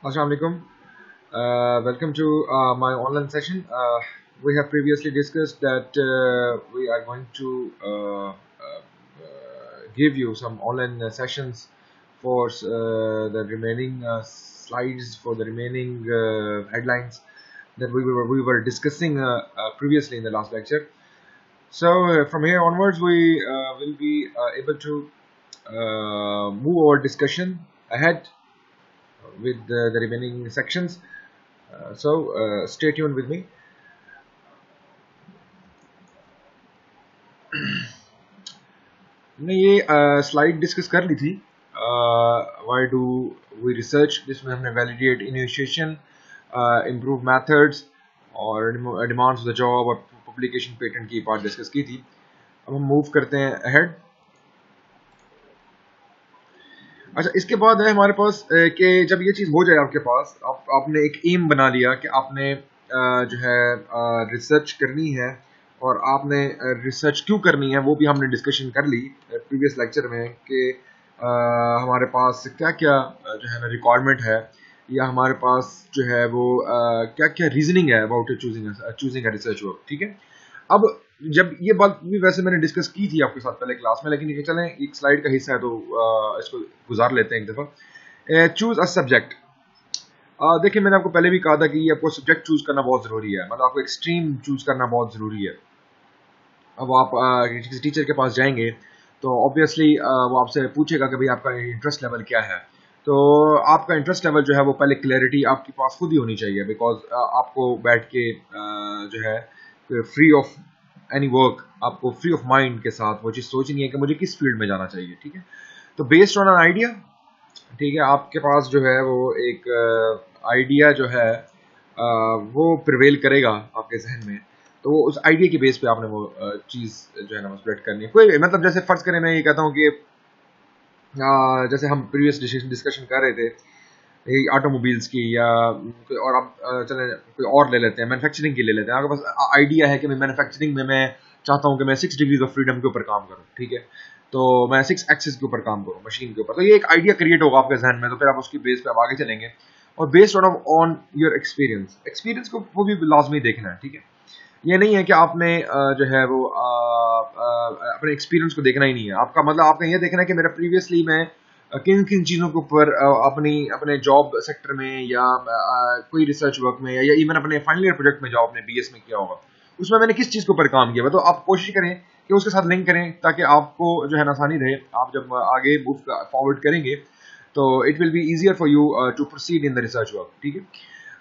Assalamu alaikum. Welcome to my online session. We have previously discussed that we are going to give you some online sessions for the remaining slides, for the remaining headlines that we were discussing previously in the last lecture. So from here onwards, we will be able to move our discussion ahead with the remaining sections. So stay tuned with me. हमने ये slide discuss कर ली थी. Why do we research, जिसमें हमने validate initiation, improve methods और demands of the job और publication patent की part discuss की थी. अब हम मूव करते हैं अहेड. अच्छा, इसके बाद है हमारे पास कि जब ये चीज़ हो जाए आपके पास, आपने एक एम बना लिया कि आपने जो है रिसर्च करनी है, और आपने रिसर्च क्यों करनी है वो भी हमने डिस्कशन कर ली प्रीवियस लेक्चर में कि हमारे पास क्या क्या जो है ना रिक्वायरमेंट है, या हमारे पास जो है वो क्या क्या रीजनिंग है about choosing a research work. ठीक है. अब जब ये बात भी वैसे मैंने डिस्कस की थी आपके साथ पहले क्लास में, लेकिन ये चलें एक स्लाइड का हिस्सा है तो इसको गुजार लेते हैं एक दफ़ा. Choose a subject. देखिए, मैंने आपको पहले भी कहा था कि आपको सब्जेक्ट चूज करना बहुत ज़रूरी है, मतलब आपको एक स्ट्रीम चूज करना बहुत ज़रूरी है. अब आप किसी टीचर के पास जाएंगे तो ऑब्वियसली वो आपसे पूछेगा कि भाई आपका इंटरेस्ट लेवल क्या है. तो आपका इंटरेस्ट लेवल जो है वो पहले क्लैरिटी आपके पास खुद ही होनी चाहिए, बिकॉज आपको बैठ के जो है फ्री ऑफ एनी वर्क, आपको फ्री ऑफ माइंड के साथ वो चीज़ सोचनी है कि मुझे किस फील्ड में जाना चाहिए. ठीक है. तो बेस्ड ऑन एन आइडिया, ठीक है, आपके पास जो है वो एक आइडिया जो है वो प्रिवेल करेगा आपके जहन में. तो वो उस आइडिया की बेस पे आपने वो चीज़ जो है ना वो स्प्रेड करनी है. कोई मतलब जैसे फ़र्ज़ करें, मैं ये कहता हूँ कि जैसे हम प्रीवियस डिस्कशन कर रहे थे यही ऑटोमोबाइल्स की, या कोई और आप चलें कोई और ले लेते हैं, मैन्युफैक्चरिंग की ले लेते हैं. आपके पास आइडिया है कि मैं मैन्युफैक्चरिंग में मैं चाहता हूँ कि मैं 6 डिग्रीज ऑफ फ्रीडम के ऊपर काम करूँ. ठीक है. तो मैं 6 एक्सिस के ऊपर काम करूँ, मशीन के ऊपर. तो ये एक आइडिया क्रिएट होगा आपके जहन में, तो फिर आप उसकी बेस पे आप आगे चलेंगे, और बेस्ड ऑन योर एक्सपीरियंस को वो भी लाजमी देखना है. ठीक है. ये नहीं है कि आपने जो है वो अपने एक्सपीरियंस को देखना ही नहीं है. आपका मतलब आपने ये देखना है कि मेरा प्रीवियसली मैं किन किन चीज़ों के ऊपर अपने जॉब सेक्टर में, या कोई रिसर्च वर्क में, या इवन अपने फाइनल ईयर प्रोजेक्ट में जो आपने बीएस में किया होगा, उसमें मैंने किस चीज़ के ऊपर काम किया. तो आप कोशिश करें कि उसके साथ लिंक करें, ताकि आपको जो है ना आसानी रहे. आप जब आगे मूव फॉरवर्ड करेंगे तो it will be easier for you to proceed in the research work. ठीक है.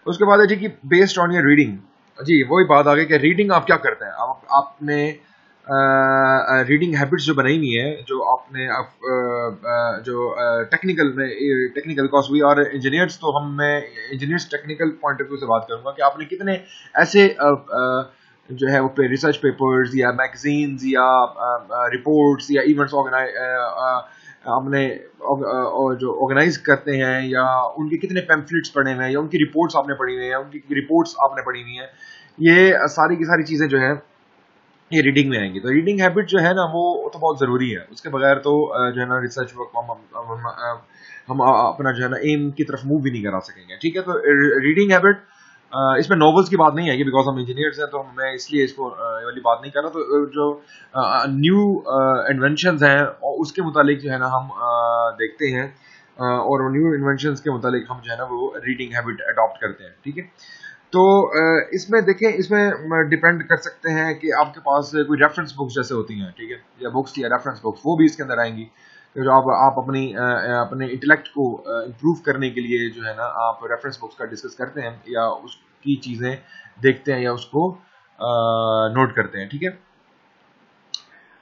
उसके बाद है जी कि बेस्ड ऑन योर रीडिंग. जी, वही बात आ गई कि रीडिंग आप क्या करते हैं. आपने रीडिंग हैबिट्स जो बनाई हुई है, जो आपने जो technical because we are engineers, तो हम मैं engineers technical point of view से बात करूंगा कि आपने कितने ऐसे जो है वो रिसर्च पेपर्स या मैगजीन्स या रिपोर्ट्स या इवेंट्स आपने जो ऑर्गेनाइज करते हैं, या उनके कितने पैम्फलेट्स पढ़े हुए हैं, या उनकी रिपोर्ट्स आपने पढ़ी हुई हैं, उनकी रिपोर्ट्स आपने पढ़ी हुई हैं. ये सारी की सारी चीज़ें जो हैं ये रीडिंग में आएंगी. तो रीडिंग हैबिट जो है ना वो तो बहुत ज़रूरी है. उसके बगैर तो जो है ना रिसर्च वर्क हम अपना जो है ना एम की तरफ मूव भी नहीं करा सकेंगे. ठीक है. तो रीडिंग हैबिट, इसमें नॉवेल्स की बात नहीं आएगी, बिकॉज हम इंजीनियर्स हैं, तो मैं इसलिए इसको ये वाली बात नहीं कर रहा. तो जो न्यू इन्वेंशंस हैं और उसके मुतालिक जो है ना हम देखते हैं, और न्यू इन्वेंशंस के मुतालिक हम जो है ना वो रीडिंग हैबिट अडॉप्ट करते हैं. ठीक है. तो इसमें देखें, इसमें डिपेंड कर सकते हैं कि आपके पास कोई रेफरेंस बुक्स जैसे होती हैं. ठीक है. या बुक्स या रेफरेंस बुक्स, वो भी इसके अंदर आएंगी. तो जो आप अपने इंटेलेक्ट को इम्प्रूव करने के लिए जो है ना आप रेफरेंस बुक्स का डिस्कस करते हैं, या उसकी चीज़ें देखते हैं, या उसको नोट करते हैं. ठीक है.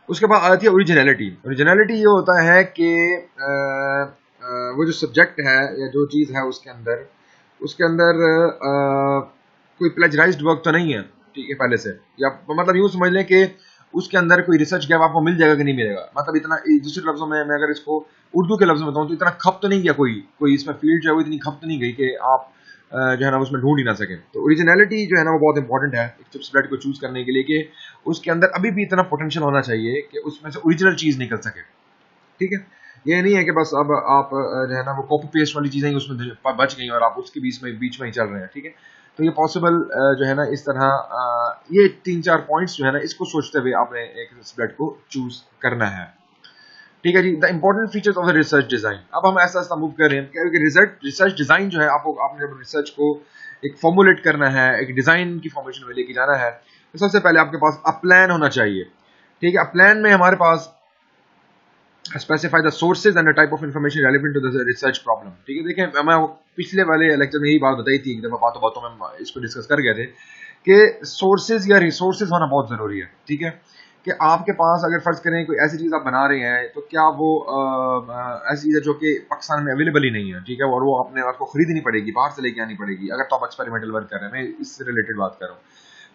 उसके बाद आती है ओरिजिनलिटी. ओरिजिनलिटी ये होता है कि वो जो सब्जेक्ट है या जो चीज़ है उसके अंदर कोई प्लेजराइज्ड वर्क तो नहीं है. ठीक है. पहले से, या मतलब यूँ समझ लें कि उसके अंदर कोई रिसर्च गैप आपको मिल जाएगा कि नहीं मिलेगा. मतलब इतना, दूसरे लफ्जों में मैं अगर इसको उर्दू के लफ्ज़ में बताऊँ, तो इतना खप तो नहीं गया कोई इसमें फील्ड जो है वो इतनी खप तो नहीं गई कि आप जो है ना उसमें ढूंढ ही ना सकें. तो ओरिजिनलिटी जो है ना वो बहुत इंपॉर्टेंट है एक चिप स्प्रेड को चूज करने के लिए, कि उसके अंदर अभी भी इतना पोटेंशियल होना चाहिए कि उसमें से ओरिजिनल चीज़ निकल सके. ठीक है. ये नहीं है कि बस अब आप जो है ना वो कॉपी पेस्ट वाली चीज़ें ही उसमें बच गई और आप उसके बीच में ही चल रहे हैं, ठीक है। तो ये पॉसिबल जो है ना इस तरह ये 3-4 पॉइंट्स जो है ना इसको सोचते हुए आपने एक स्प्रेड को चूज करना है, ठीक है जी। The important features of the research design, अब हम ऐसा ऐसा मूव कर रहे हैं कि रिसर्च डिजाइन जो है आपने जब रिसर्च को एक फॉर्मुलेट करना है, एक डिजाइन की फॉर्मेशन में लेके जाना है, तो सबसे पहले आपके पास अ प्लान होना चाहिए, ठीक है। अ प्लान में हमारे पास specify the sources and the type of information relevant to the research problem, ठीक है। देखिए मैं पिछले वाले लेक्चर में यही बात बताई थी, जब बातों बातों में इसको डिस्कस कर गए थे कि सोर्सेज या रिसोर्सेज होना बहुत जरूरी है, ठीक है। कि आपके पास अगर फर्ज करें कोई ऐसी चीज आप बना रहे हैं तो क्या वो ऐसी चीज है जो कि पाकिस्तान में अवेलेबल ही नहीं है, ठीक है, और वो अपने आपको खरीदनी पड़ेगी, बाहर से लेके आनी पड़ेगी अगर तो आप एक्सपेरिमेंटल वर्क कर रहे हैं। मैं इससे रिलेटेड बात कर रहा हूँ।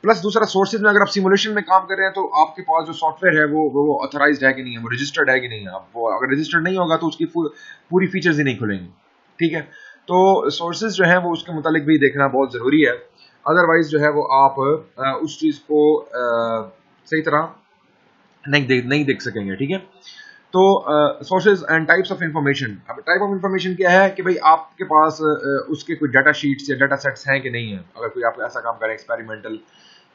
प्लस दूसरा सोर्सेज में अगर आप सिमुलेशन में काम कर रहे हैं तो आपके पास जो सॉफ्टवेयर है वो ऑथराइज्ड है कि नहीं है, वो रजिस्टर्ड है कि नहीं है। आप वो अगर रजिस्टर्ड नहीं होगा तो उसकी पूरी फीचर्स ही नहीं खुलेंगी, ठीक है। तो सोर्सेज जो है वो उसके मुतालिक भी देखना बहुत जरूरी है, अदरवाइज जो है वो आप उस चीज को सही तरह नहीं देख सकेंगे, ठीक है। तो sources and types of information, अब टाइप ऑफ इंफॉर्मेशन क्या है कि भाई आपके पास उसके कोई डाटा शीट्स या डाटा सेट्स हैं कि नहीं है। अगर कोई आप ऐसा काम करें एक्सपेरिमेंटल,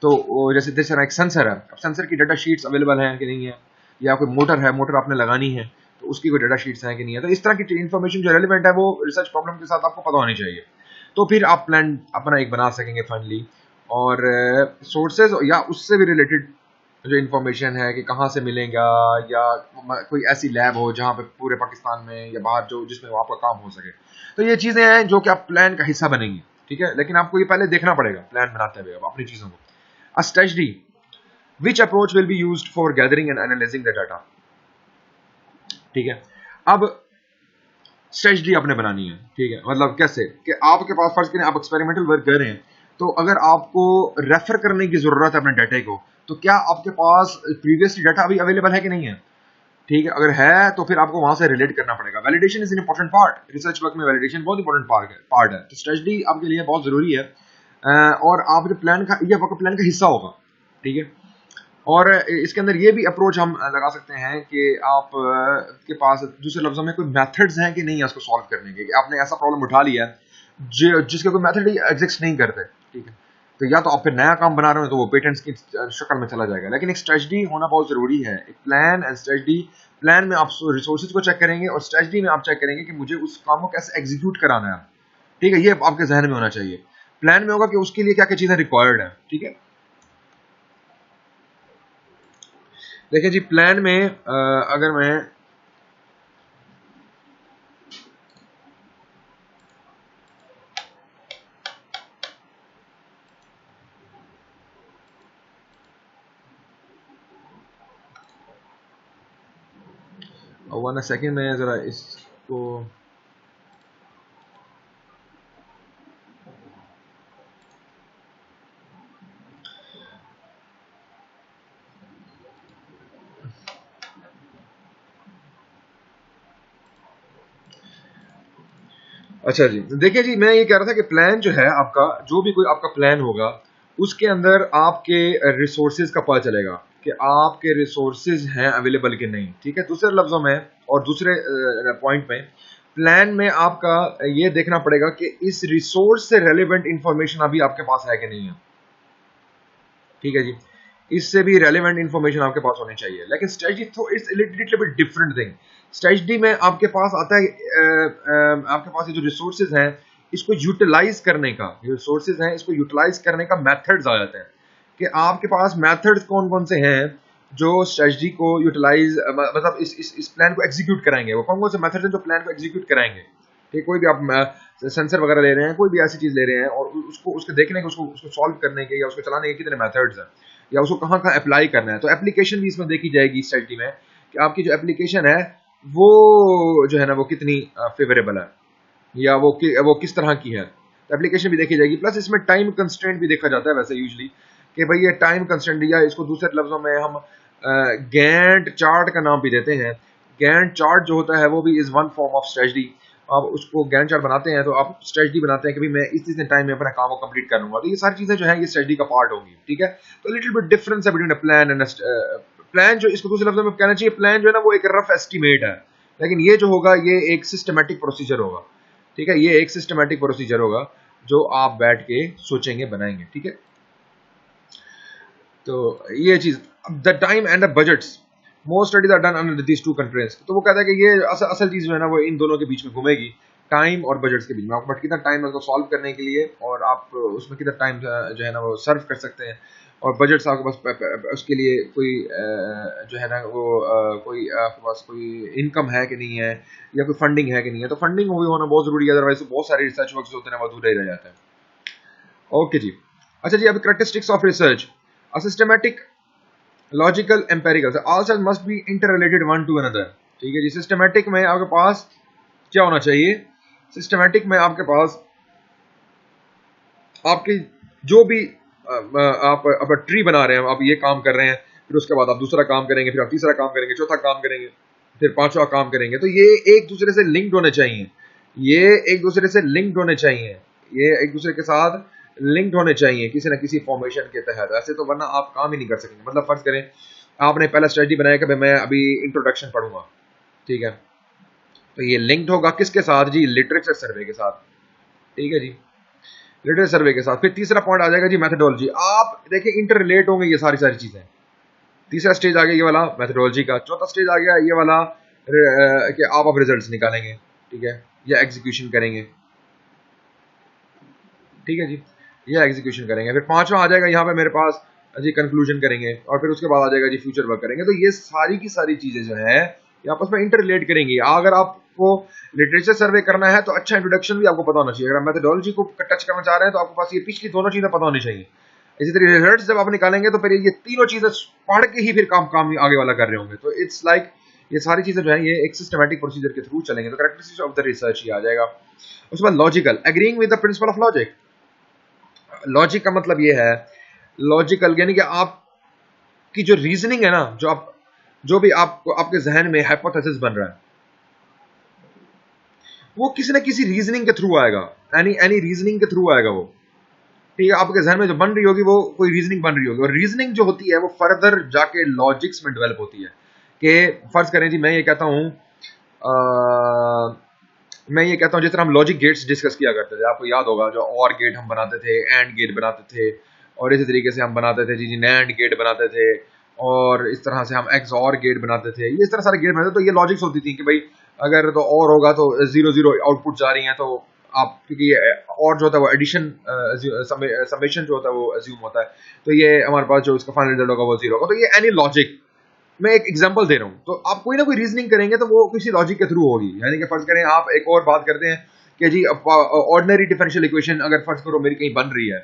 तो जैसे जिस तरह एक सेंसर है, अब सेंसर की डाटा शीट्स अवेलेबल हैं कि नहीं है, या कोई मोटर है, मोटर आपने लगानी है तो उसकी कोई डाटा शीट्स हैं कि नहीं है। तो इस तरह की इंफॉर्मेशन जो रेलिवेंट है वो रिसर्च प्रॉब्लम के साथ आपको पता होनी चाहिए, तो फिर आप प्लान अपना एक बना सकेंगे फाइनली। और सोर्सेज या उससे भी रिलेटेड जो इन्फॉर्मेशन है कि कहाँ से मिलेगा, या कोई ऐसी लैब हो जहाँ पे पूरे पाकिस्तान में या बाहर जो जिसमें आपका काम हो सके, तो ये चीज़ें हैं जो कि आप प्लान का हिस्सा बनेंगी, ठीक है। लेकिन आपको ये पहले देखना पड़ेगा प्लान बनाते हुए अपनी चीज़ों को। A strategy, which approach will be used for gathering and analyzing the data, ठीक है। अब स्ट्रेटजी आपने बनानी है, ठीक है। मतलब कैसे कि आपके पास फर्ज करें आप एक्सपेरिमेंटल वर्क कर रहे हैं, तो अगर आपको रेफर करने की जरूरत है अपने डाटा को, तो क्या आपके पास प्रीवियसली डाटा अभी अवेलेबल है कि नहीं है, ठीक है। अगर है तो फिर आपको वहां से रिलेट करना पड़ेगा। Validation is an important part, research work में वैलिडेशन बहुत इंपॉर्टेंट पार्ट है। तो स्ट्रेटजी आपके लिए बहुत जरूरी है, और आप जो प्लान का ये आपका प्लान का हिस्सा होगा, ठीक है। और इसके अंदर ये भी अप्रोच हम लगा सकते हैं कि आप के पास दूसरे लफ्जों में कोई मेथड्स हैं कि नहीं है उसको सॉल्व करने के, कि आपने ऐसा प्रॉब्लम उठा लिया है जिसके कोई मेथड ही एग्जिस्ट नहीं करते, ठीक है। तो या तो आप फिर नया काम बना रहे हो तो वो पेटेंट्स की शक्ल में चला जाएगा। लेकिन एक स्ट्रेटजी होना बहुत जरूरी है, एक प्लान एंड स्ट्रेटजी। प्लान में आप रिसोर्सेज को चेक करेंगे और स्ट्रेटजी में आप चेक करेंगे कि मुझे उस काम को कैसे एग्जीक्यूट कराना है, ठीक है। ये आपके जहन में होना चाहिए। प्लान में होगा कि उसके लिए क्या क्या चीजें रिक्वायर्ड है, ठीक है। देखिए जी, प्लान में अगर मैं वन सेकेंड में जरा इसको अच्छा जी, देखिए जी, मैं ये कह रहा था कि प्लान जो है आपका, जो भी कोई आपका प्लान होगा उसके अंदर आपके रिसोर्सेज का पता चलेगा कि आपके रिसोर्सेज हैं अवेलेबल कि नहीं, ठीक है। दूसरे लफ्जों में और दूसरे पॉइंट में, प्लान में आपका ये देखना पड़ेगा कि इस रिसोर्स से रेलेवेंट इंफॉर्मेशन अभी आपके पास है कि नहीं है, ठीक है जी। इससे भी रेलेवेंट इंफॉर्मेशन आपके पास होनी चाहिए। लेकिन स्ट्रेटजी तो it's little bit different thing. Strategy में आपके पास आता है आपके पास ये जो रिसोर्सेज हैं इसको यूटिलाइज करने का, जो रिसोर्सेज हैं इसको यूटिलाइज करने का मेथड्स आ जाते हैं कि आपके पास मेथड्स कौन कौन से हैं जो स्ट्रेटजी को यूटिलाइज मतलब इस प्लान को एग्जीक्यूट कराएंगे। वो कौन कौन से मेथड्स हैं जो प्लान को एग्जीक्यूट कराएंगे, ठीक। कोई भी आप सेंसर वगैरह ले रहे हैं, कोई भी ऐसी चीज ले रहे हैं और उसको उसके देखने के उसको सॉल्व करने के या उसको चलाने के कितने मेथड्स हैं, या उसको कहाँ कहाँ अप्लाई करना है। तो एप्लीकेशन भी इसमें देखी जाएगी स्ट्रेटजी में कि आपकी जो एप्लीकेशन है वो जो है ना वो कितनी फेवरेबल है, या वो किस तरह की है। तो एप्लीकेशन भी देखी जाएगी। प्लस इसमें टाइम कंस्ट्रेंट भी देखा जाता है वैसे यूजली, कि भाई ये टाइम कंस्ट्रेंट, या इसको दूसरे लफ्जों में हम गैंट चार्ट का नाम भी देते हैं। गैंट चार्ट जो होता है वो भी is one form of strategy. आप उसको गैंट चार्ट बनाते हैं तो आप स्ट्रेटजी बनाते हैं कि भाई मैं इतने टाइम में अपना काम को कंप्लीट कर लूंगा। तो ये सारी चीजें जो है ये स्ट्रेटजी का पार्ट होगी, ठीक है। तो लिटिल बिट डिफरेंस है between a plan and plan. जो इसको दूसरे लफ्जों में कहना चाहिए, प्लान जो है ना वो एक रफ एस्टिमेट है, लेकिन ये जो होगा ये एक सिस्टमेटिक प्रोसीजर होगा, ठीक है, ये एक सिस्टमेटिक प्रोसीजर होगा जो आप बैठ के सोचेंगे बनाएंगे, ठीक है। तो ये चीज, the time and the budgets, most studies are done under these two constraints. तो वो कहता है कि ये असल चीज जो है ना वो इन दोनों के बीच में घूमेगी, टाइम और बजट्स के बीच में। आपको कितना टाइम है उसको सॉल्व करने के लिए और आप उसमें कितना टाइम जो है ना वो सर्व कर सकते हैं, और बजट्स आपके पास उसके लिए कोई जो है ना वो कोई आपके पास कोई इनकम है कि नहीं है, या कोई फंडिंग है कि नहीं है। तो फंडिंग भी होना बहुत जरूरी है, अदरवाइज बहुत सारे रिसर्च वर्क होते हैं वो अधूरे रह जाते हैं। ओके जी, अच्छा जी, अब characteristics of research, a systematic, logical, empirical, all such must be interrelated one two another, ठीक है जी। सिस्टमैटिक में आपके पास क्या होना चाहिए, सिस्टमैटिक में आपके पास आपकी जो भी आप ट्री बना रहे हैं, आप ये काम कर रहे हैं, फिर उसके बाद आप दूसरा काम करेंगे, फिर आप तीसरा काम करेंगे, चौथा काम करेंगे, फिर पांचवा काम करेंगे, तो ये एक दूसरे से लिंक्ड होने चाहिए, ये एक दूसरे से लिंक्ड होने चाहिए, ये एक दूसरे के साथ लिंक्ड होने चाहिए किसी ना किसी फॉर्मेशन के तहत, ऐसे तो वरना आप काम ही नहीं कर सकेंगे। मतलब फर्ज करें आपने पहला स्ट्रेटजी बनाया कि मैं अभी इंट्रोडक्शन पढ़ूंगा, ठीक है, तो ये लिंक्ड होगा किसके साथ जी, लिटरेचर सर्वे के साथ, ठीक है जी, लिटरेचर सर्वे के साथ। फिर तीसरा पॉइंट आ जाएगा जी मेथोडोलॉजी, आप देखिए इंटर रिलेट होंगे ये सारी सारी चीजें। तीसरा स्टेज आ गया ये वाला मेथोडोलॉजी का, चौथा स्टेज आ गया ये वाला कि आप अब रिजल्ट्स निकालेंगे, ठीक है, या एग्जीक्यूशन करेंगे, ठीक है जी, ये एग्जीक्यूशन करेंगे। फिर पांचवा आ जाएगा यहाँ पे मेरे पास जी कंक्लूजन करेंगे, और फिर उसके बाद आ जाएगा जी फ्यूचर वर्क करेंगे। तो ये सारी की सारी चीजें जो है ये आपस में इंटर रिलेट करेंगी। अगर आपको लिटरेचर सर्वे करना है तो अच्छा इंट्रोडक्शन भी आपको पता होना चाहिए, अगर आप मेथोडोलॉजी को टच करना चाह रहे हैं तो आपके पास ये पिछली दोनों चीजें पता होनी चाहिए। इसी तरह रिजल्ट्स जब आप निकालेंगे तो फिर ये तीनों चीजें पढ़ के ही फिर काम आगे वाला कर रहे होंगे। तो इट्स लाइक ये सारी चीजें जो है ये एक सिस्टमैटिक प्रोसीजर के थ्रू चलेंगे। तो कैरेक्टरिस्टिक्स ऑफ द रिसर्च ये आ जाएगा। उसके बाद logical, agreeing with the principle of logic. Logic का मतलब ये है, लॉजिकल यानी कि आपकी जो रीजनिंग है ना, जो भी आपको आपके जहन में हाइपोथेसिस बन रहा है वो किसी ना किसी रीजनिंग के थ्रू आएगा, एनी रीजनिंग के थ्रू आएगा वो, ठीक है। आपके जहन में जो बन रही होगी वो कोई रीजनिंग बन रही होगी, और रीजनिंग जो होती है वो फर्दर जाके लॉजिक्स में डेवलप होती है। कि फर्ज करें जी मैं ये कहता हूं जिस तरह हम लॉजिक गेट्स डिस्कस किया करते थे, आपको याद होगा जो और गेट हम बनाते थे, एंड गेट बनाते थे, और इसी तरीके से हम बनाते थे जी नैंड गेट बनाते थे, और इस तरह से हम एक्स और गेट बनाते थे, ये इस तरह सारे गेट बनाते थे। तो ये लॉजिक्स होती थी कि भाई अगर तो और होगा तो 0 0 आउटपुट जा रही है, तो आप क्योंकि ये और जो होता है वो एडिशन समेशन जो होता है वो अज्यूम होता है, तो ये हमारे पास जो इसका फाइनल रिजल्ट होगा वो 0 होगा। तो ये एनी लॉजिक, मैं एक एग्जांपल दे रहा हूं, तो आप कोई ना कोई रीजनिंग करेंगे तो वो किसी लॉजिक के थ्रू होगी। यानी कि फर्ज करें आप एक और बात करते हैं कि जी ऑर्डिनरी डिफरेंशियल इक्वेशन अगर फर्ज करो मेरी कहीं बन रही है,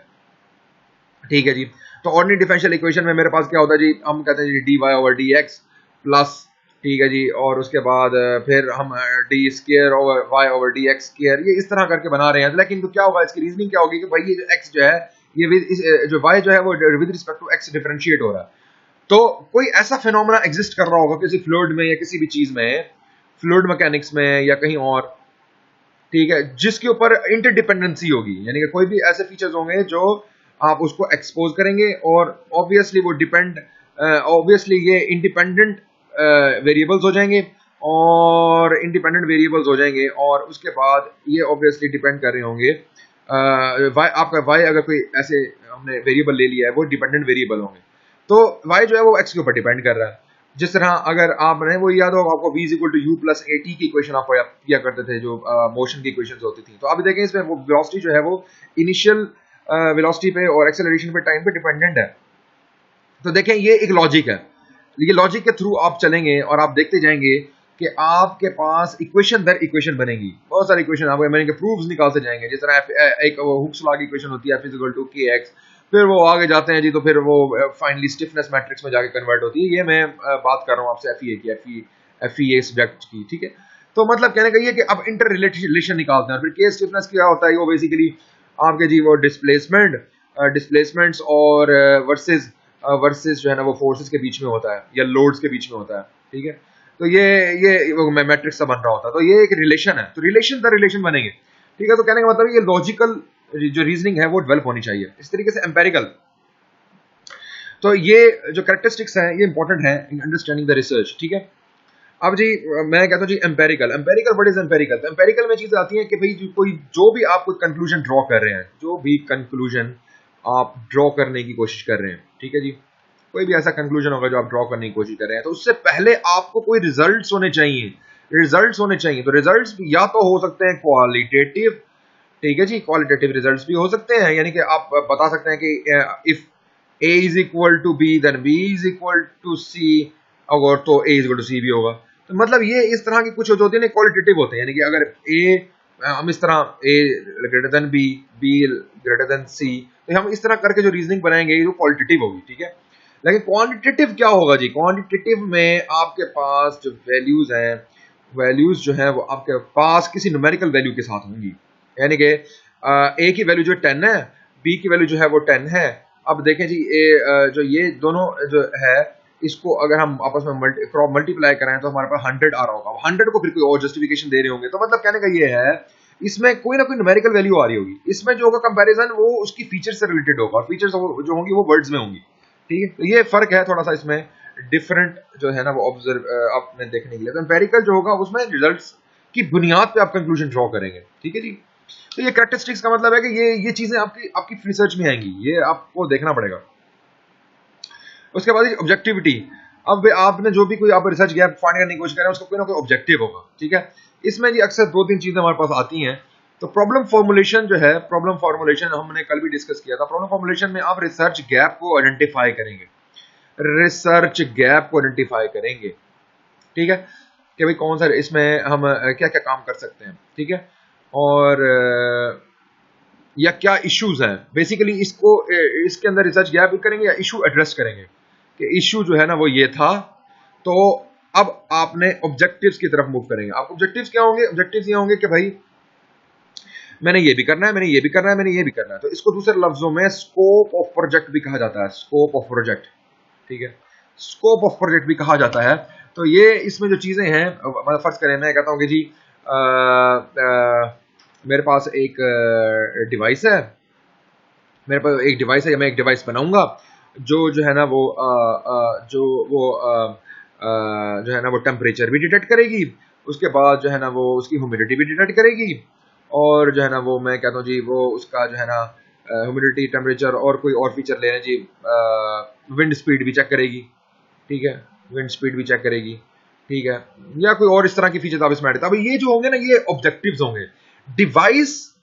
ठीक है जी, तो ऑर्डिनरी डिफरेंशियल इक्वेशन में मेरे पास क्या होता है जी, हम कहते हैं जी dy ओवर dx प्लस, ठीक है जी, और उसके बाद फिर हम D square over y over dx square, ये इस तरह करके बना रहे हैं। लेकिन तो क्या होगा, इसकी रीजनिंग क्या होगी कि भाई ये जो x जो है ये जो y जो है वो with respect to x differentiate हो रहा है। तो कोई ऐसा फिनोमेना एग्जिस्ट कर रहा होगा किसी फ्लूइड में या किसी भी चीज में, फ्लूइड मैकेनिक्स में या कहीं और, ठीक है, जिसके ऊपर इंटरडिपेंडेंसी होगी। यानी कि कोई भी ऐसे फीचर्स होंगे जो आप उसको एक्सपोज करेंगे और ऑब्वियसली वो ऑब्वियसली ये इंडिपेंडेंट वेरिएबल्स हो जाएंगे, और इंडिपेंडेंट वेरिएबल्स हो जाएंगे, और उसके बाद ये ऑब्वियसली डिपेंड कर रहे होंगे आपका y अगर कोई ऐसे हमने वेरिएबल ले लिया है वो डिपेंडेंट वेरिएबल होंगे, तो y जो है वो x के ऊपर डिपेंड कर रहा है। जिस तरह अगर आपने वो याद होगा आपको v equal to u plus a t की इक्वेशन आप किया करते थे जो मोशन की इक्वेशन होती थी, तो आप देखें इसमें वो वेलोसिटी जो है वो इनिशियल वेलोसिटी पे और एक्सेलरेशन पे टाइम पे डिपेंडेंट है। तो देखें ये एक लॉजिक है, ये लॉजिक के थ्रू आप चलेंगे और आप देखते जाएंगे कि आपके पास इक्वेशन दर इक्वेशन बनेगी, बहुत सारी इक्वेशन आपको मैंने प्रूफ्स निकालते जाएंगे। जिस तरह एक हुक्स लॉ की इक्वेशन होती है F इक्वल टू kx, फिर वो आगे जाते हैं जी तो फिर वो फाइनली स्टिफनेस मैट्रिक्स में जाके कन्वर्ट होती है। ये मैं बात कर रहा हूँ आपसे FEA की, FEA सब्जेक्ट की, ठीक है। तो मतलब कहने का ये कि अब इंटर रिलेशन निकालते हैं। फिर के स्टिफनेस क्या होता है, वो बेसिकली आपके जी वो डिस्प्लेसमेंट्स और वर्सेस जो है ना वो फोर्सेस के बीच में होता है या लोड्स के बीच में होता है, ठीक है। तो ये मैट्रिक्स सा बन रहा होता है, तो ये एक रिलेशन है, तो रिलेशन द रिलेशन बनेंगे, ठीक है। तो कहने का मतलब ये लॉजिकल जो रीजनिंग है वो डेवलप होनी चाहिए। इस तरीके से एम्पेरिकल, तो ये जो कैरेक्टरिस्टिक्स हैं ये इंपॉर्टेंट है इन अंडरस्टैंडिंग द रिसर्च, ठीक है। अब जी मैं कहता हूँ जी empirical, empirical what is empirical? तो एम्पेरिकल में चीजें आती हैं कि भाई जो भी आप कोई कंक्लूजन ड्रॉ कर रहे हैं, जो भी कंक्लूजन आप ड्रॉ करने की कोशिश कर रहे हैं, ठीक है जी, कोई भी ऐसा कंक्लूजन होगा जो आप ड्रॉ करने की कोशिश कर रहे हैं, तो उससे पहले आपको कोई रिजल्ट्स होने चाहिए, रिजल्ट्स होने चाहिए। तो रिजल्ट्स या तो हो सकते हैं क्वालिटेटिव, ठीक है जी, क्वालिटेटिव रिजल्ट्स भी हो सकते हैं, यानी कि आप बता सकते हैं कि if A is equal to B then B is equal to C, अगर तो A is equal to C भी होगा। तो मतलब ये इस तरह की कुछ होती है ना, क्वालिटेटिव होते हैं, यानी कि अगर ए हम इस तरह A greater than B, B greater than C, तो हम इस तरह करके जो रीजनिंग बनाएंगे ये क्वालिटेटिव होगी, ठीक है। लेकिन क्वांटिटेटिव क्या होगा जी? क्वांटिटेटिव में आपके पास जो वैल्यूज हैं, वैल्यूज जो है वो आपके पास किसी न्यूमेरिकल वैल्यू के साथ होंगी, यानी कि ए की वैल्यू जो 10 है, बी की वैल्यू जो है वो 10 है। अब देखें जी जो ये दोनों जो है, इसको अगर हम आपस में मल्टीप्लाई कराएं तो हमारे पास 100 आ रहा होगा। अब 100 को फिर कोई और जस्टिफिकेशन दे रहे होंगे, तो मतलब कहने का ये है इसमें कोई ना कोई न्यूमेरिकल वैल्यू आ रही होगी। इसमें जो होगा कंपैरिजन वो उसकी फीचर से रिलेटेड होगा, और फीचर्स जो होंगी वो वर्ड्स में होंगी, ठीक है। तो ये फर्क है थोड़ा सा इसमें, डिफरेंट जो है ना वो ऑब्जर्व आपने देखने के लिए। तो एम्पेरिकल जो होगा उसमें रिजल्ट्स की बुनियाद पे आप कंक्लूजन ड्रॉ करेंगे, ठीक है जी। तो ये कैरेक्टरिस्टिक्स का मतलब है कि ये चीजें आपकी आपकी रिसर्च में आएंगी, ये आपको देखना पड़ेगा। उसके बाद ऑब्जेक्टिविटी। अब आपने जो भी कोई आप रिसर्च गैप फाइंड करने की कोशिश कर रहे हैं, उसका कोई ना कोई ऑब्जेक्टिव होगा, ठीक है। इसमें जी अक्सर दो तीन चीजें हमारे पास आती हैं। तो प्रॉब्लम फॉर्मुलेशन जो है, प्रॉब्लम फॉर्मुलेशन हमने कल भी डिस्कस किया था। प्रॉब्लम फॉर्मुलेशन में आप रिसर्च गैप को आइडेंटिफाई करेंगे, रिसर्च गैप को आइडेंटिफाई करेंगे, ठीक है, कि भाई कौन सा इसमें हम क्या क्या काम कर सकते हैं, ठीक है, और या क्या इश्यूज हैं। बेसिकली इसको इसके अंदर रिसर्च गैप भी करेंगे या इशू एड्रेस करेंगे कि इशू जो है ना वो ये था। तो अब आपने ऑब्जेक्टिव्स की तरफ मूव करेंगे। आप ऑब्जेक्टिव्स क्या होंगे? ऑब्जेक्टिव्स ये होंगे कि भाई मैंने ये भी करना है, मैंने ये भी करना है, मैंने ये भी करना है। तो इसको दूसरे लफ्जों में स्कोप ऑफ प्रोजेक्ट भी कहा जाता है, स्कोप ऑफ प्रोजेक्ट, ठीक है, स्कोप ऑफ प्रोजेक्ट भी कहा जाता है। तो ये इसमें जो चीजें हैं, मतलब फर्ज करें मैं कहता हूं कि जी मेरे पास एक डिवाइस है, मेरे पास एक डिवाइस है, या मैं एक डिवाइस बनाऊंगा जो है ना वो जो है ना वो टेम्परेचर भी डिटेक्ट करेगी, उसके बाद जो है ना वो उसकी ह्यूमिडिटी भी डिटेक्ट करेगी, और जो है ना वो मैं कहता हूँ जी वो उसका जो है ना ह्यूमिडिटी, टेम्परेचर और कोई और फीचर ले रहे हैं जी, विंड स्पीड भी चेक करेगी, ठीक है, विंड स्पीड भी चेक करेगी, ठीक है, या कोई और इस तरह की फीचर आप इसमें ऐड। अब ये जो होंगे ना ये ऑब्जेक्टिव्स होंगे। डिवाइस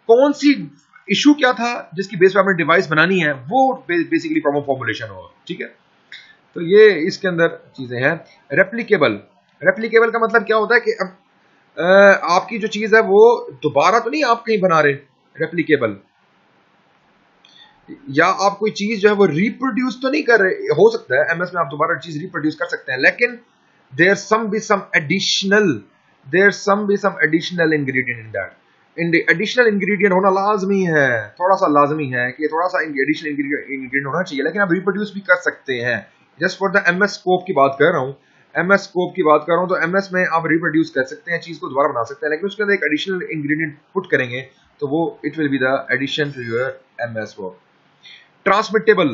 कौन सी, इशू क्या था जिसकी बेस पे आपने डिवाइस बनानी है, वो बेसिकली प्रॉब्लम फॉर्मुलेशन होगा, ठीक है। तो ये इसके अंदर चीजें हैं। रेप्लिकेबल, रेप्लिकेबल का मतलब क्या होता है कि अब आपकी जो चीज है वो दोबारा तो नहीं आप कहीं बना रहे, रेप्लिकेबल, या आप कोई चीज जो है वो रिप्रोड्यूस तो नहीं कर रहे। हो सकता है एमएस में आप दोबारा चीज रिप्रोड्यूस कर सकते हैं, लेकिन there some be some additional, there some be some additional ingredient in that. Additional ingredient होना लाजमी है, थोड़ा सा लाजमी है कि थोड़ा सा एडिशनल इंग्रेडिएंट होना चाहिए, लेकिन आप रिप्रोड्यूस भी कर सकते हैं। Just for the MS scope की बात कर रहा हूँ, एमएस स्कोप की बात कर रहा हूँ, तो एमएस में आप रिप्रोड्यूस कर सकते हैं, चीज को दोबारा बना सकते हैं, लेकिन उसके अंदर एक एडिशनल इंग्रेडिएंट पुट करेंगे तो वो it will be the addition to your MS work. Transmittable,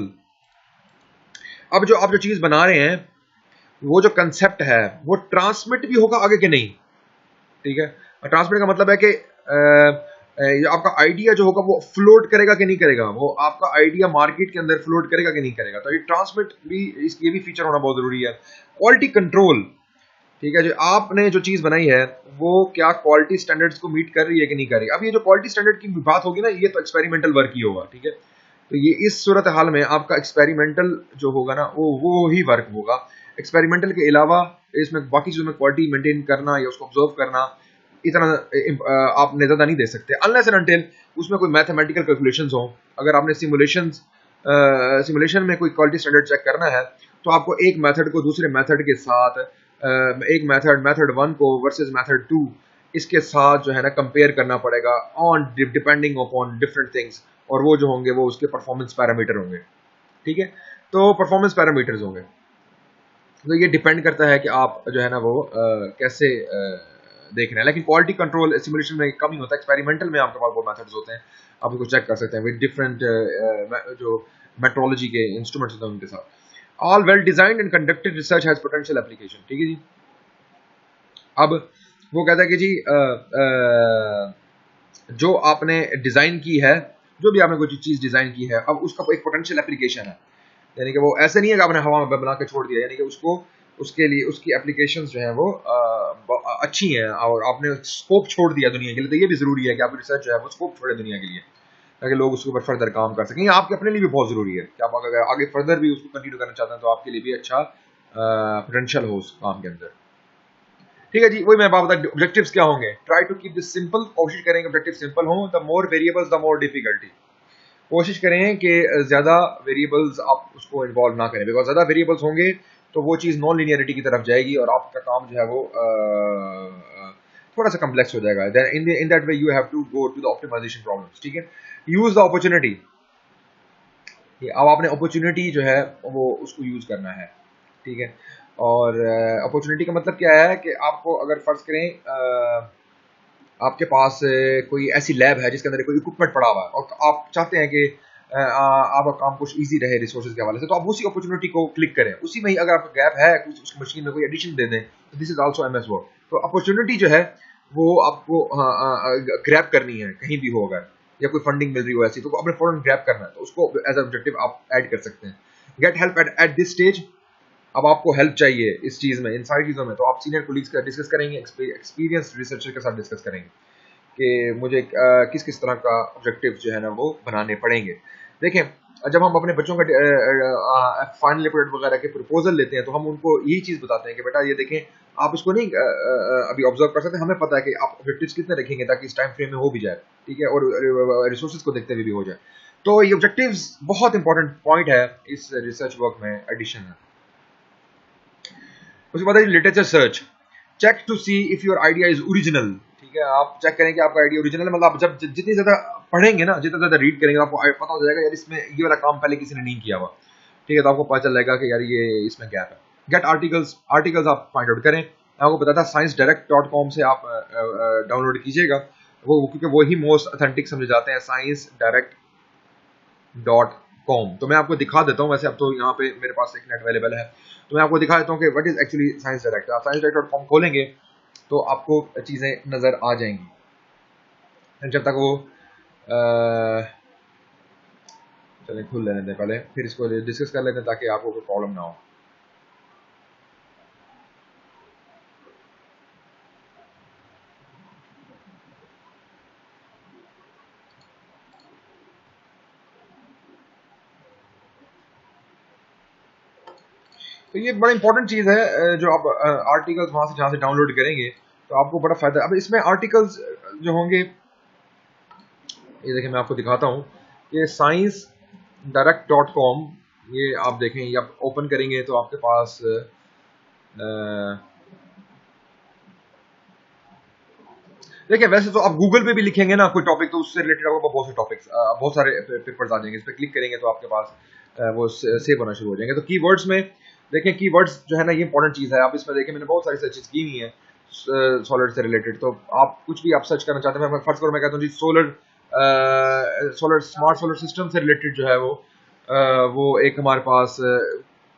अब जो आप जो चीज बना रहे हैं वो जो कंसेप्ट है वो ट्रांसमिट भी होगा आगे के नहीं, ठीक है। ट्रांसमिट का मतलब है कि आपका आइडिया जो होगा वो फ्लोट करेगा कि नहीं करेगा, वो आपका आइडिया मार्केट के अंदर फ्लोट करेगा कि नहीं करेगा। तो ये ट्रांसमिट भी, ये भी फीचर होना बहुत जरूरी है। क्वालिटी कंट्रोल, ठीक है, जो आपने जो चीज बनाई है वो क्या क्वालिटी स्टैंडर्ड्स को मीट कर रही है कि नहीं कर रही। अब ये जो क्वालिटी स्टैंडर्ड की बात होगी ना, ये तो एक्सपेरिमेंटल वर्क ही होगा, ठीक है। तो ये इस सूरत हाल में आपका एक्सपेरिमेंटल जो होगा ना वो ही वर्क होगा। एक्सपेरिमेंटल के अलावा इसमें बाकी चीजों में क्वालिटी मेंटेन करना या उसको ऑब्जर्व करना इतना आप ज्यादा नहीं दे सकते, अनलेस एंड अनटिल उसमें कोई मैथमेटिकल कैलकुलेशंस हो। अगर आपने सिमुलेशन में कोई क्वालिटी स्टैंडर्ड चेक करना है तो आपको एक मेथड को दूसरे मेथड के साथ, एक मेथड 1 को वर्सेस मेथड 2 इसके साथ जो है ना कंपेयर करना पड़ेगा on depending upon different things, और वो जो होंगे वो उसके परफॉर्मेंस पैरामीटर होंगे, ठीक है। तो परफॉर्मेंस पैरामीटर्स होंगे, तो ये डिपेंड करता है कि आप जो है ना वो कैसे देख रहे हैं। लेकिन क्वालिटी कंट्रोल सिमुलेशन में कम ही होता है, एक्सपेरिमेंटल में आपके पास बहुत मेथड्स होते हैं, आप उसको चेक कर सकते हैं विद डिफरेंट जो मेट्रोलॉजी के इंस्ट्रूमेंट्स होते हैं उनके साथ। All well designed and conducted research has potential application, ठीक है जी। अब वो कहता है कि जी जो आपने डिज़ाइन की है, जो भी आपने कोई चीज़ डिज़ाइन की है, अब उसका एक पोटेंशियल एप्लीकेशन है, यानी कि वो ऐसे नहीं है कि आपने हवा में बना के छोड़ दिया, यानी कि उसको उसके लिए उसकी एप्लीकेशंस जो हैं वो अच्छी हैं और आपने स्कोप छोड़ दिया दुनिया के लिए। तो ये भी ज़रूरी है कि आपकी रिसर्च जो है वो स्कोप छोड़े दुनिया के लिए, ताकि लोग उसके ऊपर फर्दर काम कर सकें। ये आपके अपने लिए भी बहुत ज़रूरी है कि आप अगर आगे फर्दर भी उसको कंटिन्यू करना चाहते हैं तो आपके लिए भी अच्छा पोटेंशियल हो उस काम के अंदर। ठीक है जी, वही मैं बात बता, ऑब्जेक्टिव्स क्या होंगे? Try to keep this simple, कोशिश करेंगे ऑब्जेक्टिव सिंपल हो। The more variables the more difficulty, कोशिश करें कि ज़्यादा वेरिएबल्स आप उसको इन्वॉल्व ना करें, बिकॉज ज़्यादा वेरिएबल्स होंगे तो वो चीज़ नॉन लीनियरिटी की तरफ जाएगी और आपका काम जो है वो थोड़ा सा कम्प्लेक्स हो जाएगा। In that way you have to go to the optimisation problems. ठीक है, यूज़ द अपॉर्चुनिटी, अब आपने अपॉर्चुनिटी जो है वो उसको यूज़ करना है। ठीक है, और अपॉर्चुनिटी का मतलब क्या है कि आपको अगर फ़र्ज़ करें आपके पास कोई ऐसी लैब है जिसके अंदर कोई इक्विपमेंट पड़ा हुआ है और आप चाहते हैं कि आपका काम कुछ इजी रहे रिसोर्सेज के हवाले से, तो आप उसी अपॉर्चुनिटी को क्लिक करें, उसी में ही अगर आपका गैप है कुछ उस मशीन में कोई एडिशन दे दें, तो this is also MS word. तो अपॉर्चुनिटी जो है वो आपको ग्रैब करनी है कहीं भी हो, अगर या कोई फंडिंग मिल रही हो ऐसी, तो आपने फौरन ग्रैब करना है, तो उसको एज ऑब्जेक्टिव आप ऐड कर सकते हैं। Get help at this stage, अब आपको हेल्प चाहिए इस चीज़ में, इन सारी चीज़ों में, तो आप सीनियर कोलीग्स का डिस्कस करेंगे, एक्सपीरियंस रिसर्चर के साथ डिस्कस करेंगे कि मुझे किस किस तरह का ऑब्जेक्टिव जो है ना वो बनाने पड़ेंगे। देखें, जब हम अपने बच्चों का फाइनल प्रोजेक्ट वगैरह के प्रपोजल लेते हैं तो हम उनको यही चीज़ बताते हैं कि बेटा ये देखें, आप इसको नहीं अभी ऑब्जर्व कर सकते, हमें पता है कि आप ऑब्जेक्टिव्स कितने रखेंगे ताकि इस टाइम फ्रेम में हो भी जाए। ठीक है, और रिसोर्सेज को देखते हुए भी हो जाए। तो ये ऑब्जेक्टिव्स बहुत इंपॉर्टेंट पॉइंट है इस रिसर्च वर्क में, एडिशन है। उसके बाद है literature search, check to see if your idea is original. ठीक है, आप चेक करें कि आपका आइडिया ओरिजिनल है, मतलब आप जब जितनी ज्यादा पढ़ेंगे ना, जितना ज्यादा रीड करेंगे, आपको पता हो जाएगा यार इसमें ये वाला काम पहले किसी ने नहीं किया हुआ। ठीक है, तो आपको पता चल जाएगा कि यार ये इसमें गैप है। गेट आर्टिकल्स, आर्टिकल्स आप फाइंड आउट करें। मैं आपको बताता sciencedirect.com से आप डाउनलोड कीजिएगा, वो क्योंकि वो ही मोस्ट ऑथेंटिक समझे जाते हैं, sciencedirect.com। तो मैं आपको दिखा देता हूँ, वैसे अब तो यहाँ पे मेरे पास एक नेट अवेलेबल है, तो मैं आपको दिखा देता हूँ कि what is actually science direct. आप sciencedirect.com खोलेंगे तो आपको चीज़ें नज़र आ जाएंगी। जब तक वो चलें खुल लेने दें पहले, फिर इसको डिस्कस कर लेते हैं ताकि आपको कोई प्रॉब्लम ना हो। तो ये बड़ा इंपॉर्टेंट चीज़ है, जो आप आर्टिकल्स वहाँ से जहाँ से डाउनलोड करेंगे तो आपको बड़ा फ़ायदा। अब इसमें आर्टिकल्स जो होंगे, ये देखिए मैं आपको दिखाता हूँ कि sciencedirect.com, ये आप देखें, ये आप ओपन करेंगे तो आपके पास देखिए, वैसे तो आप गूगल पे भी लिखेंगे ना कोई टॉपिक तो उससे रिलेटेड आपको बहुत से टॉपिक्स, बहुत सारे पेपर्स आ जाएंगे। इस पर क्लिक करेंगे तो आपके पास वो सेव होना शुरू हो जाएंगे। तो कीवर्ड्स में देखें, कीवर्ड्स जो है ना ये इंपॉर्टेंट चीज़ है। आप इसमें देखें, मैंने बहुत सारी सर्चेस की हुई हैं सोलर से रिलेटेड, तो आप कुछ भी आप सर्च करना चाहते हैं, मैं फर्स्ट करूँ, मैं कहता हूँ जी सोलर स्मार्ट सोलर सिस्टम से रिलेटेड जो है वो एक हमारे पास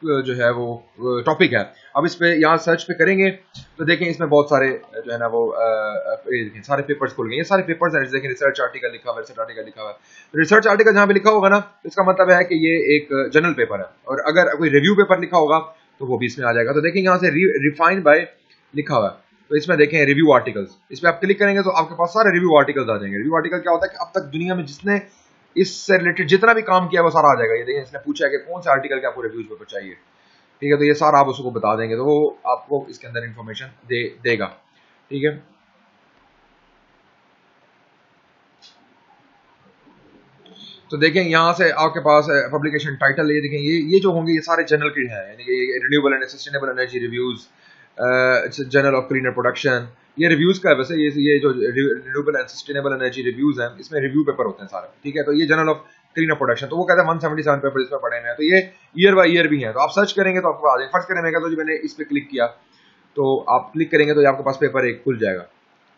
जो है वो टॉपिक है। अब इस पे यहाँ सर्च पे करेंगे तो देखें इसमें बहुत सारे जो है ना वो सारे पेपर्स खुल गए। ये सारे पेपर्स हैं, देखें रिसर्च आर्टिकल लिखा हुआ है, रिसर्च आर्टिकल लिखा हुआ है। रिसर्च आर्टिकल जहाँ पे लिखा होगा ना, तो इसका मतलब है कि ये एक जर्नल पेपर है, और अगर कोई रिव्यू पेपर लिखा होगा तो वो भी इसमें आ जाएगा। तो देखें यहाँ से रिफाइंड बाय लिखा हुआ है, तो इसमें देखें रिव्यू आर्टिकल्स, इस पर आप क्लिक करेंगे तो आपके पास सारे रिव्यू आर्टिकल्स आ जाएंगे। रिव्यू आर्टिकल क्या होता है कि अब तक दुनिया में जिसने इससे रिलेटेड जितना भी काम किया वो सारा आ जाएगा। ये देखें, इसने पूछा है कि कौन से आर्टिकल के आपको रिव्यूज पेपर चाहिए। ठीक है, तो ये सारा आप उसको बता देंगे तो वो आपको इसके अंदर इंफॉर्मेशन देगा। ठीक है, तो देखें यहाँ से आपके पास पब्लिकेशन टाइटल, ये देखें, ये जो होंगे ये सारे जर्नल के हैं, यानी कि renewable and sustainable energy reviews, journal of cleaner production, ये रिव्यूज का है। वैसे ये जो renewable and sustainable energy reviews हैं, इसमें रिव्यू पेपर होते हैं सारे। ठीक है, तो ये जर्नल ऑफ क्लीनर प्रोडक्शन, तो वो कहता है 177 पेपर इसमें पड़े हैं, तो ये ईयर बाय ईयर भी हैं। तो आप सर्च करेंगे तो आपको आ जाएगा। फर्स्ट करें मैं कहता हूँ जी, मैंने इस पर क्लिक किया तो आप क्लिक करेंगे तो आपके पास पेपर एक खुल जाएगा।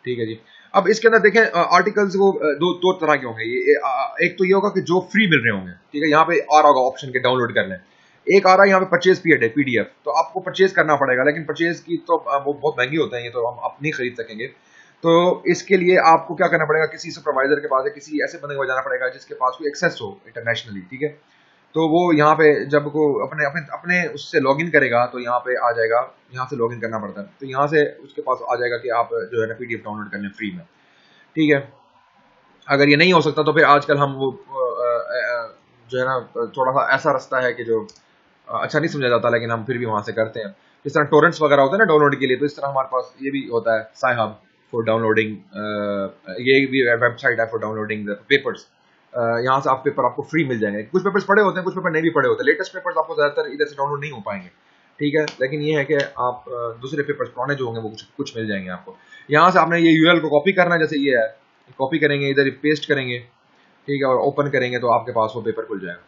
ठीक है जी, अब इसके अंदर देखें आर्टिकल्स को दो तरह के होंगे। ये एक तो ये होगा कि जो फ्री मिल रहे होंगे, ठीक है, यहाँ पे आ रहा होगा ऑप्शन के डाउनलोड कर लें। एक आ रहा है यहाँ पे परचेज पीडीएफ, तो आपको परचेज करना पड़ेगा, लेकिन परचेज की तो वो बहुत महंगी होते हैं, ये तो हम आप नहीं खरीद सकेंगे। तो इसके लिए आपको क्या करना पड़ेगा, किसी सुपरवाइजर के पास या किसी ऐसे बंदे को जाना पड़ेगा जिसके पास कोई एक्सेस हो इंटरनेशनली, ठीक है। तो वो यहाँ पे जब को अपने अपने अपने उससे लॉगिन करेगा तो यहाँ पे आ जाएगा, यहाँ से लॉगिन करना पड़ता है, तो यहाँ से उसके पास आ जाएगा कि आप जो है ना पीडीएफ डाउनलोड कर लें फ्री में, ठीक है। अगर ये नहीं हो सकता तो फिर आजकल हम वो जो है ना थोड़ा सा ऐसा रास्ता है कि जो अच्छा नहीं समझा जाता, लेकिन हम फिर भी वहां से करते हैं। जिस तरह टोरेंट्स वगैरह होते हैं ना डाउनलोड के लिए, तो इस तरह हमारे पास ये भी होता है साइहब फॉर डाउनलोडिंग, ये भी वेबसाइट है फॉर डाउनलोडिंग द पेपर्स। यहाँ से आप पेपर आपको फ्री मिल जाएंगे। कुछ पेपर्स पढ़े होते हैं, कुछ पेपर नहीं भी पढ़े होते, लेटेस्ट पेपर्स आपको ज्यादातर इधर से डाउनलोड नहीं हो पाएंगे, ठीक है। लेकिन ये है कि आप दूसरे पेपर्स पुराने जो होंगे वो कुछ मिल जाएंगे आपको। यहाँ से आपने ये यूआरएल को कॉपी करना है, जैसे ये है, कॉपी करेंगे, इधर पेस्ट करेंगे, ठीक है, और ओपन करेंगे तो आपके पास वो पेपर खुल जाएगा।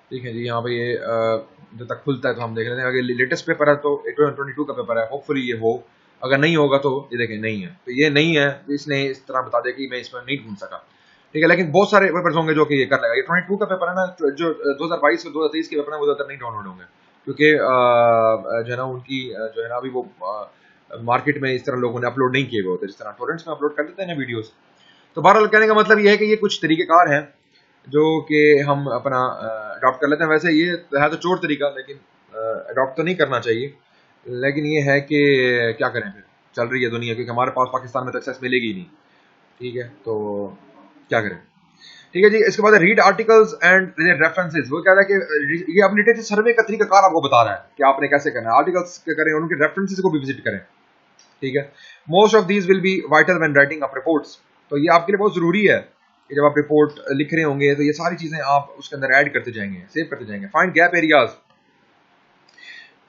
ठीक है जी, यहाँ पे ये जब तक खुलता है तो हम देख लेते हैं। अगर लेटेस्ट पेपर है तो 2022 का पेपर है, होपफुली ये हो। अगर नहीं होगा तो ये देखें नहीं है, तो ये नहीं है, तो इसने इस तरह बता दिया कि मैं इसमें नहीं ढूंढ सका, ठीक है। लेकिन बहुत सारे पेपर्स होंगे जो कि ये कर लेगा। ये 22 का पेपर है ना, जो 2022 और 2023 के पेपर है वो ज़्यादातर नहीं डाउनलोड होंगे, क्योंकि जो है ना उनकी जो है ना अभी वो मार्केट में इस तरह लोगों ने अपलोड नहीं किए हुए होते, जिस तरह टोरेंट्स में अपलोड कर देते हैं ना वीडियोस। तो बहरहाल कहने का मतलब ये है कि ये कुछ तरीकेकार हैं जो कि हम अपना अडॉप्ट कर लेते हैं। वैसे ये है तो चोर तरीका, लेकिन अडॉप्ट तो नहीं करना चाहिए। लेकिन ये है कि क्या करें, फिर चल रही है दुनिया, क्योंकि हमारे पास पाकिस्तान में तो एक्सेस मिलेगी ही नहीं, ठीक है, तो क्या करें। ठीक है जी, इसके बाद रीड आर्टिकल्स एंड रेफरेंसेस। वो कह रहा है कि ये अब लिटरेचर सर्वे का तरीकाकार आपको बता रहा है कि आपने कैसे करना है, आर्टिकल्स करें और उनके रेफरेंसेस को भी विजिट करें, ठीक है। Most of these will be vital when writing up reports. तो ये आपके लिए बहुत जरूरी है कि जब आप रिपोर्ट लिख रहे होंगे तो ये सारी चीजें आप उसके अंदर ऐड करते जाएंगे, सेव करते जाएंगे। Find gap areas,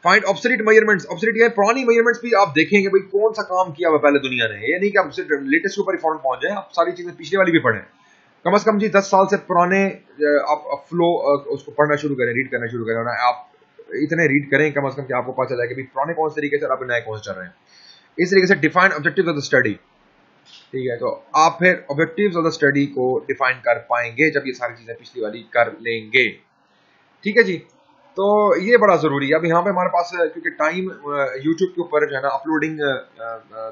find obsolete measurements. Obsolete या पुरानी मेजरमेंट्स भी आप देखेंगे भाई कौन सा काम किया हुआ पहले दुनिया ने। ये नहीं कि आप लेटेस्ट के ऊपर ही फौरन पहुंच जाए, आप सारी चीजें पिछले वाली भी पढ़ें, कम से कम जी 10 साल से पुराने आप फ्लो उसको पढ़ना शुरू करें, रीड करना शुरू करें, और आप इतने रीड करें कम से कम कि आपको पता चला कि पुराने कौन से तरीके से आप नए कौन से चल रहे हैं। इस तरीके से define objectives of the study, ठीक है। तो आप फिर ऑब्जेक्टिव्स ऑफ द स्टडी को डिफाइन कर पाएंगे जब ये सारी चीजें पिछली वाली कर लेंगे, ठीक है जी। तो ये बड़ा जरूरी है। अब यहाँ पे हमारे पास क्योंकि टाइम यूट्यूब के ऊपर जो है ना अपलोडिंग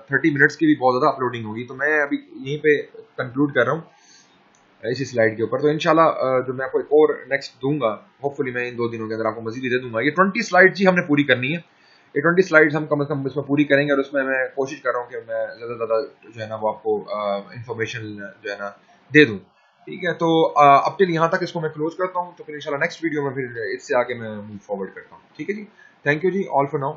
30 मिनट्स की भी बहुत ज्यादा अपलोडिंग होगी, तो मैं अभी यहीं पे कंक्लूड कर रहा हूँ इसी स्लाइड के ऊपर। तो इंशाल्लाह जो मैं आपको एक और नेक्स्ट दूंगा, होपफुली मैं इन 2 दिनों के अंदर आपको मजीद दे दूंगा। ये 20 स्लाइड जी हमने पूरी करनी है, ये 20 स्लाइड्स हम कम से कम इसमें पूरी करेंगे, और उसमें मैं कोशिश कर रहा हूँ कि मैं ज़्यादा से ज़्यादा जो है ना वो आपको इंफॉर्मेशन जो है ना दे दूँ, ठीक है। तो अब टिल यहाँ तक इसको मैं क्लोज करता हूँ, तो फिर इंशाल्लाह नेक्स्ट वीडियो में फिर इससे आगे मैं मूव फॉरवर्ड करता हूँ, ठीक है जी। थैंक यू जी, ऑल फॉर नाउ।